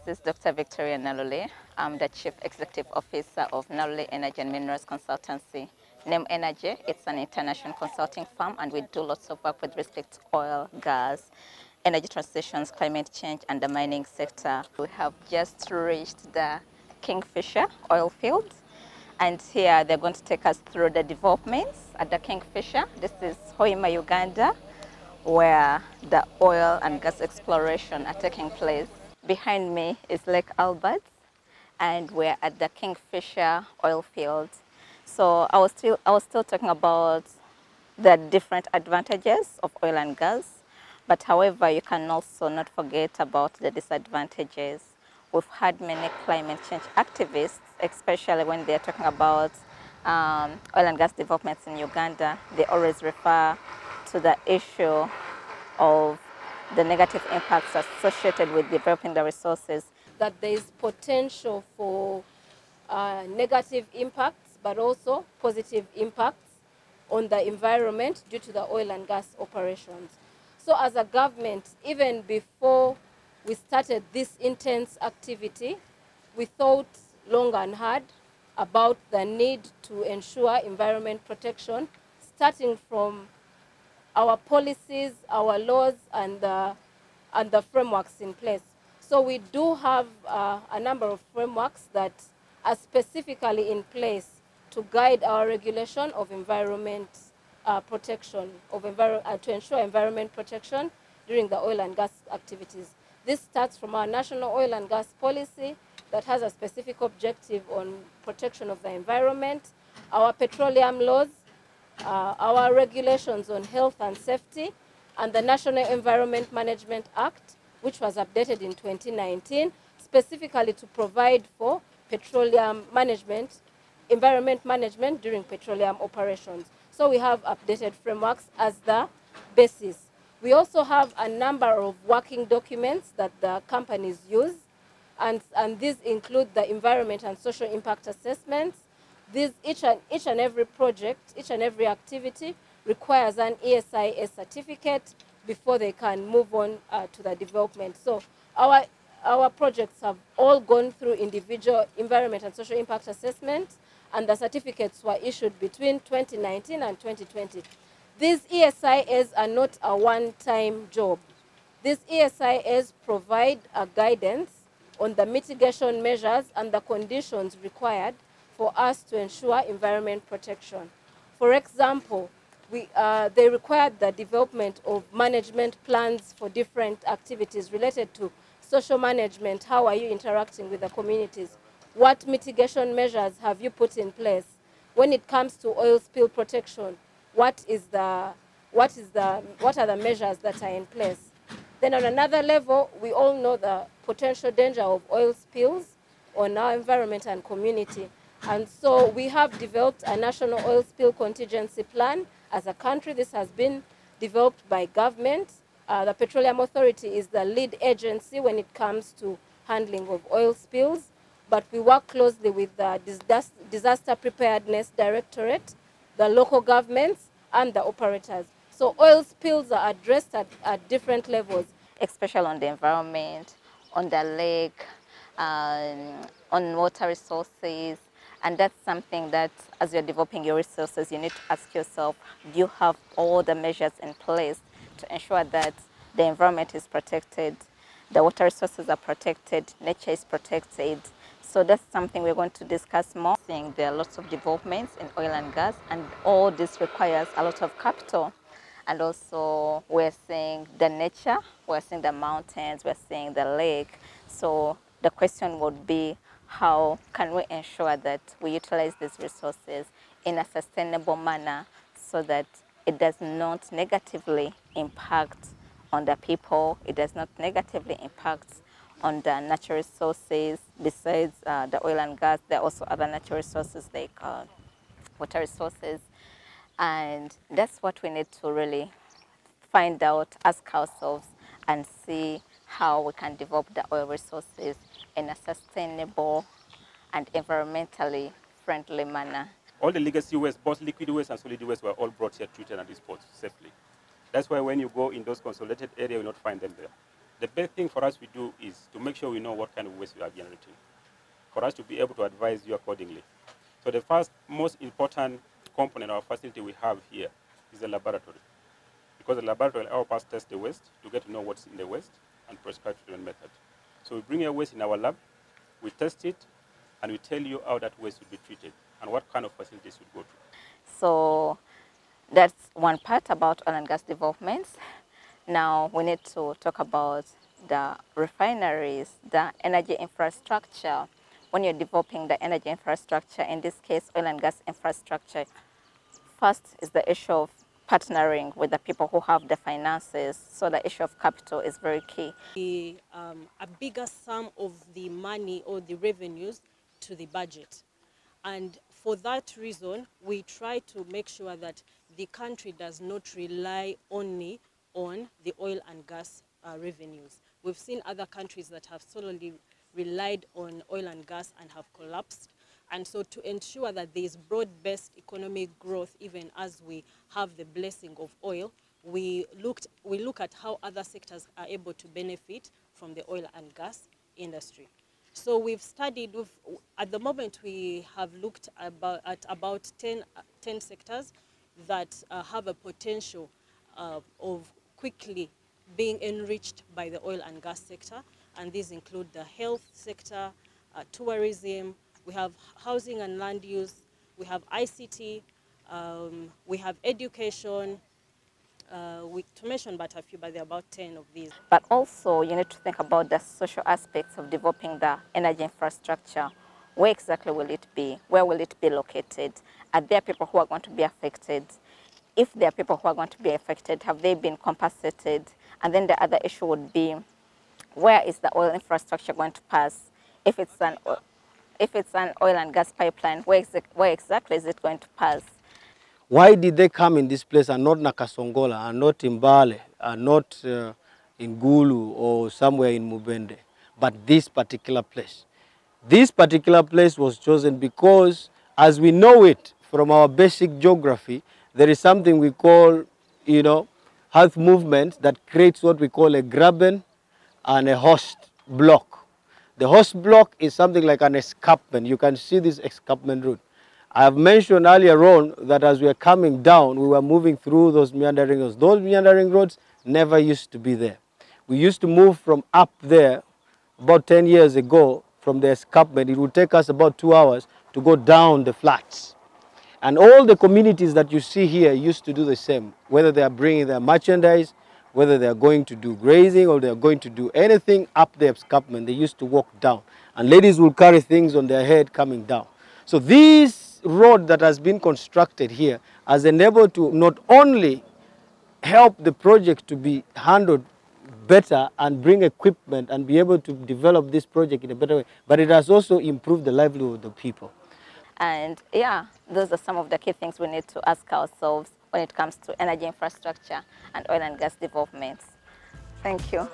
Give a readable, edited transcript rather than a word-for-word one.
is Dr. Victoria Nalule. I'm the Chief Executive Officer of Nalule Energy and Minerals Consultancy. NEM Energy, it's an international consulting firm, and we do lots of work with respect to oil, gas, energy transitions, climate change, and the mining sector. We have just reached the Kingfisher oil field, and here they're going to take us through the developments at the Kingfisher. This is Hoima, Uganda, where the oil and gas exploration are taking place. Behind me is Lake Albert, and we're at the Kingfisher oil field. So I was still talking about the different advantages of oil and gas, but however, you can also not forget about the disadvantages. We've had many climate change activists, especially when they're talking about oil and gas developments in Uganda. They always refer to the issue of the negative impacts associated with developing the resources. That there is potential for negative impacts, but also positive impacts on the environment due to the oil and gas operations. So as a government, even before we started this intense activity, we thought long and hard about the need to ensure environment protection, starting from our policies, our laws, and the frameworks in place. So we do have a number of frameworks that are specifically in place to guide our regulation of environment protection, to ensure environment protection during the oil and gas activities. This starts from our national oil and gas policy that has a specific objective on protection of the environment, our petroleum laws, our regulations on health and safety, and the National Environment Management Act, which was updated in 2019, specifically to provide for petroleum management, environment management during petroleum operations. So we have updated frameworks as the basis. We also have a number of working documents that the companies use, and these include the environment and social impact assessments. Each and every project, each and every activity requires an ESIS certificate before they can move on to the development. So our projects have all gone through individual environment and social impact assessments, and the certificates were issued between 2019 and 2020. These ESIS are not a one-time job. These ESIS provide a guidance on the mitigation measures and the conditions required for us to ensure environment protection. For example, they required the development of management plans for different activities related to social management. How are you interacting with the communities? What mitigation measures have you put in place? When it comes to oil spill protection, what are the measures that are in place? Then on another level, we all know the potential danger of oil spills on our environment and community. And so we have developed a national oil spill contingency plan as a country. This has been developed by government. The Petroleum Authority is the lead agency when it comes to handling of oil spills, but we work closely with the Disaster Preparedness Directorate, the local governments, and the operators. So oil spills are addressed at different levels. Especially on the environment, on the lake, on water resources. And that's something that, as you're developing your resources, you need to ask yourself, do you have all the measures in place to ensure that the environment is protected, the water resources are protected, nature is protected? So that's something we're going to discuss more. There are lots of developments in oil and gas, and all this requires a lot of capital. And also we're seeing the nature, we're seeing the mountains, we're seeing the lake. So the question would be, how can we ensure that we utilize these resources in a sustainable manner so that it does not negatively impact on the people, it does not negatively impact on the natural resources. Besides the oil and gas, there are also other natural resources like water resources. And that's what we need to really find out, ask ourselves, and see how we can develop the oil resources in a sustainable and environmentally friendly manner. All the legacy waste, both liquid waste and solid waste, were all brought here, treated and disposed safely. That's why when you go in those consolidated areas, you will not find them there. The best thing for us we do is to make sure we know what kind of waste we are generating, for us to be able to advise you accordingly. So the first most important component of our facility we have here is the laboratory. Because the laboratory will help us test the waste to get to know what's in the waste and prescribe treatment method. So we bring your waste in our lab, we test it, and we tell you how that waste will be treated and what kind of facilities it would go to. So that's one part about oil and gas developments. Now we need to talk about the refineries, the energy infrastructure. When you're developing the energy infrastructure, in this case, oil and gas infrastructure, first is the issue of partnering with the people who have the finances. So the issue of capital is very key. A bigger sum of the money or the revenues to the budget. And for that reason, we try to make sure that the country does not rely only on the oil and gas revenues. We've seen other countries that have solely relied on oil and gas and have collapsed. And so to ensure that there is broad-based economic growth, even as we have the blessing of oil, we look at how other sectors are able to benefit from the oil and gas industry. So we've studied, at the moment we have looked at about 10 sectors that have a potential of quickly being enriched by the oil and gas sector. And these include the health sector, tourism, we have housing and land use, we have ICT, we have education, to mention but a few, but there are about 10 of these. But also you need to think about the social aspects of developing the energy infrastructure. Where exactly will it be? Where will it be located? Are there people who are going to be affected? If there are people who are going to be affected, have they been compensated? And then the other issue would be, where is the oil infrastructure going to pass? If it's an oil and gas pipeline, where exactly is it going to pass? Why did they come in this place and not Nakasongola, and not in Mbale, and not in Gulu or somewhere in Mubende, but this particular place? This particular place was chosen because, as we know it from our basic geography, there is something we call, earth movement that creates what we call a graben and a host block. The host block is something like an escarpment. You can see this escarpment route. I have mentioned earlier on that as we are coming down, we were moving through those meandering roads. Those meandering roads never used to be there. We used to move from up there about 10 years ago from the escarpment. It would take us about 2 hours to go down the flats. And all the communities that you see here used to do the same, whether they are bringing their merchandise, whether they are going to do grazing or they are going to do anything up the escarpment, they used to walk down. And ladies will carry things on their head coming down. So this road that has been constructed here has enabled to not only help the project to be handled better and bring equipment and be able to develop this project in a better way, but it has also improved the livelihood of the people. And yeah, those are some of the key things we need to ask ourselves when it comes to energy infrastructure and oil and gas developments. Thank you.